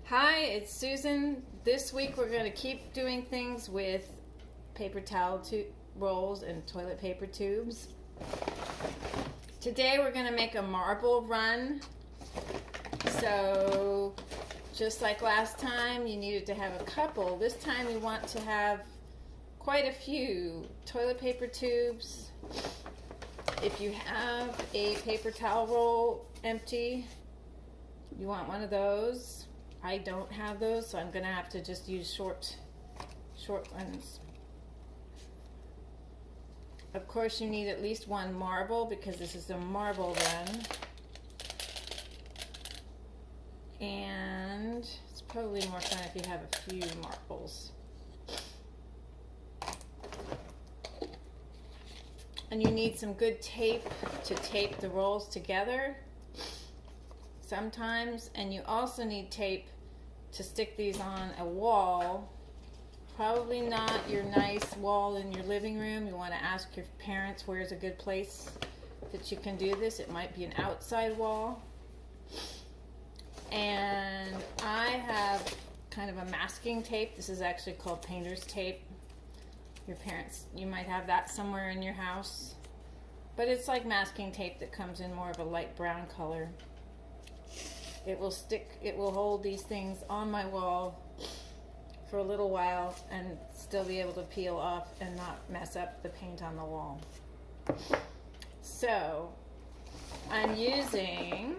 Hi, it's Susan. This week we're going to keep doing things with paper towel rolls and toilet paper tubes. Today we're going to make a marble run. So just like last time, you needed to have a couple. This time you want to have quite a few toilet paper tubes. If you have a paper towel roll empty, you want one of those. I don't have those, so I'm going to have to just use short ones. Of course, you need at least one marble because this is a marble run. And it's probably more fun if you have a few marbles. And you need some good tape to tape the rolls together sometimes, and you also need tape to stick these on a wall. Probably not your nice wall in your living room. You want to ask your parents where's a good place that you can do this. It might be an outside wall. And I have kind of a masking tape. This is actually called painter's tape. Your parents, you might have that somewhere in your house. But it's like masking tape that comes in more of a light brown color. It will stick, it will hold these things on my wall for a little while and still be able to peel off and not mess up the paint on the wall. So I'm using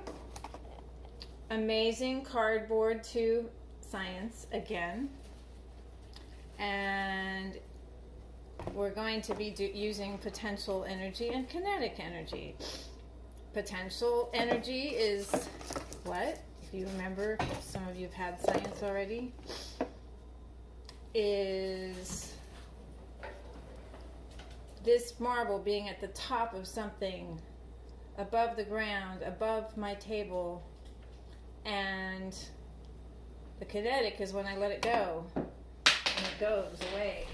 Amazing Cardboard Tube Science again, and we're going to be using potential energy and kinetic energy. Potential energy is what? If you remember, some of you have had science already, is this marble being at the top of something, above the ground, above my table, and the kinetic is when I let it go, and it goes away,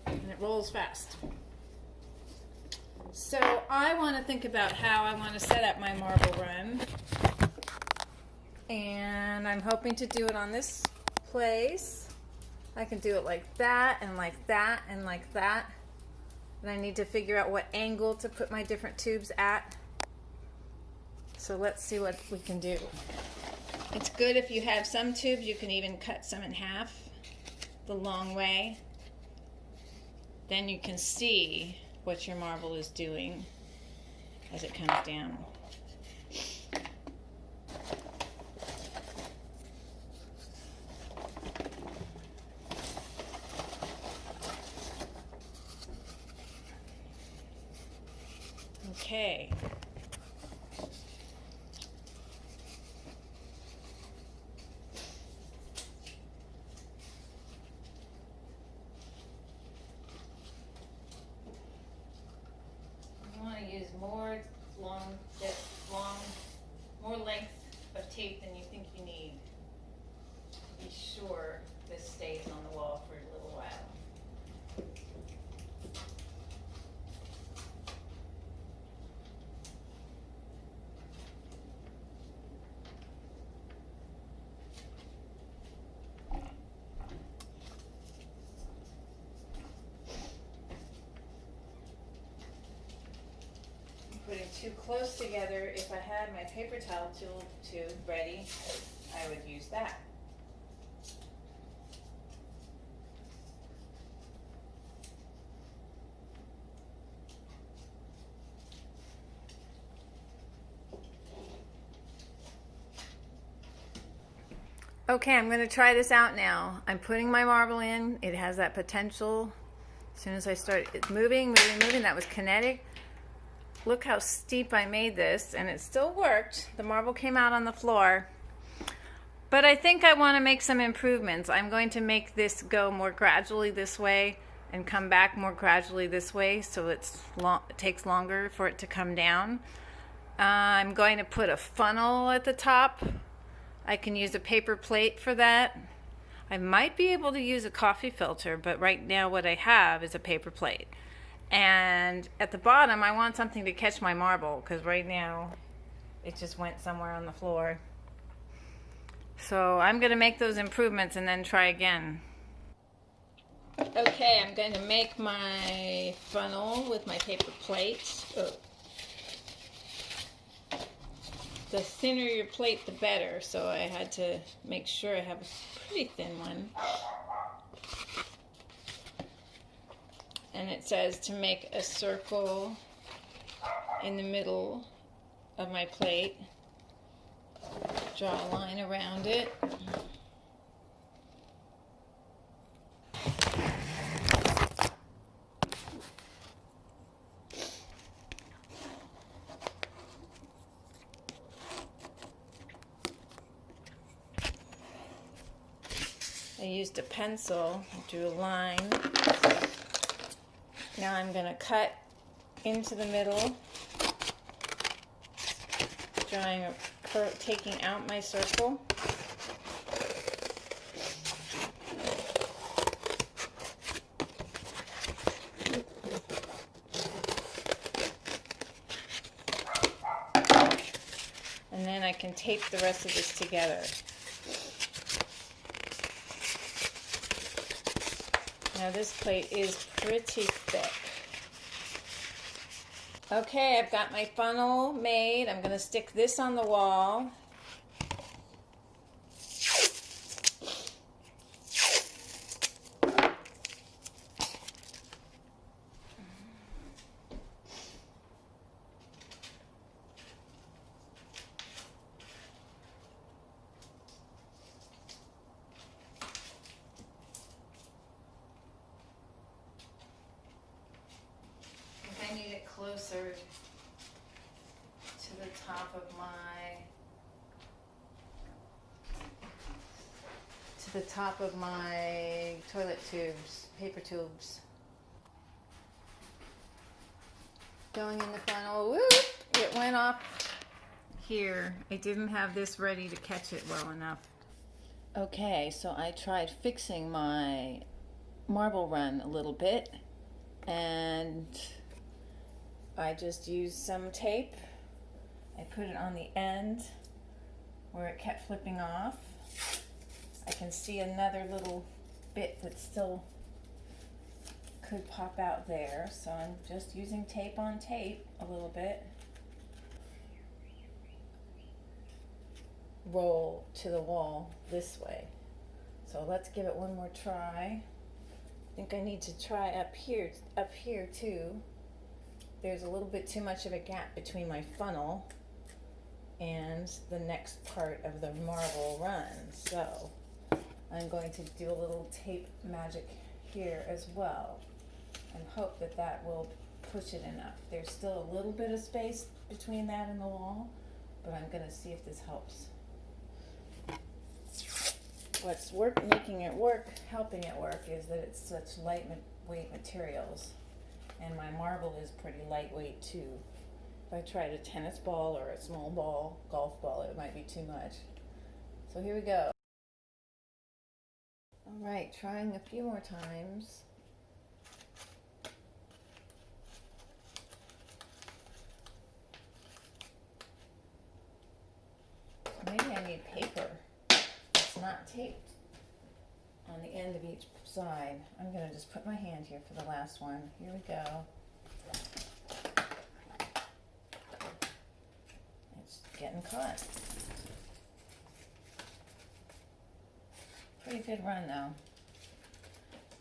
and it rolls fast. So I want to think about how I want to set up my marble run, and I'm hoping to do it on this place. I can do it like that and like that and like that, and I need to figure out what angle to put my different tubes at. So let's see what we can do. It's good if you have some tubes, you can even cut some in half the long way. Then you can see what your marble is doing as it comes down. Okay. More length of tape than you think you need. Be sure this stays on the wall for a little while. Putting too close together, if I had my paper towel tube ready, I would use that. Okay, I'm going to try this out now. I'm putting my marble in. It has that potential. As soon as I start it's moving, that was kinetic. Look how steep I made this, and it still worked. The marble came out on the floor. But I think I want to make some improvements. I'm going to make this go more gradually this way and come back more gradually this way, so it takes longer for it to come down. I'm going to put a funnel at the top. I can use a paper plate for that. I might be able to use a coffee filter, but right now what I have is a paper plate. And at the bottom, I want something to catch my marble, because right now it just went somewhere on the floor. So I'm going to make those improvements and then try again. Okay, I'm going to make my funnel with my paper plate. Oh. The thinner your plate, the better, so I had to make sure I have a pretty thin one. And it says to make a circle in the middle of my plate. Draw a line around it. I used a pencil, drew a line. Now I'm going to cut into the middle, drawing a curve, taking out my circle. And then I can tape the rest of this together. Now this plate is pretty thick. Okay, I've got my funnel made. I'm going to stick this on the wall. I need it closer to the top of my toilet tubes, paper tubes. Going in the funnel, whoop, it went off here. I didn't have this ready to catch it well enough. Okay, so I tried fixing my marble run a little bit, and I just used some tape. I put it on the end where it kept flipping off. I can see another little bit that still could pop out there, so I'm just using tape on tape a little bit. Roll to the wall this way. So let's give it one more try. I think I need to try up here too. There's a little bit too much of a gap between my funnel and the next part of the marble run. So I'm going to do a little tape magic here as well and hope that that will push it enough. There's still a little bit of space between that and the wall, but I'm going to see if this helps. What's helping it work, is that it's such lightweight materials. And my marble is pretty lightweight too. If I tried a tennis ball or a small ball, golf ball, it might be too much. So here we go. All right, trying a few more times. Maybe I need paper. It's not taped on the end of each side. I'm going to just put my hand here for the last one. Here we go. It's getting caught. Pretty good run though.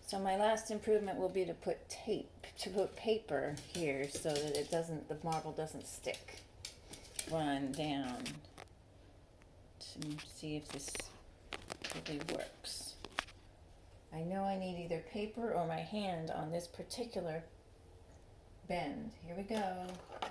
So my last improvement will be to put paper here so that the marble doesn't stick. Run down to see if this really works. I know I need either paper or my hand on this particular bend. Here we go.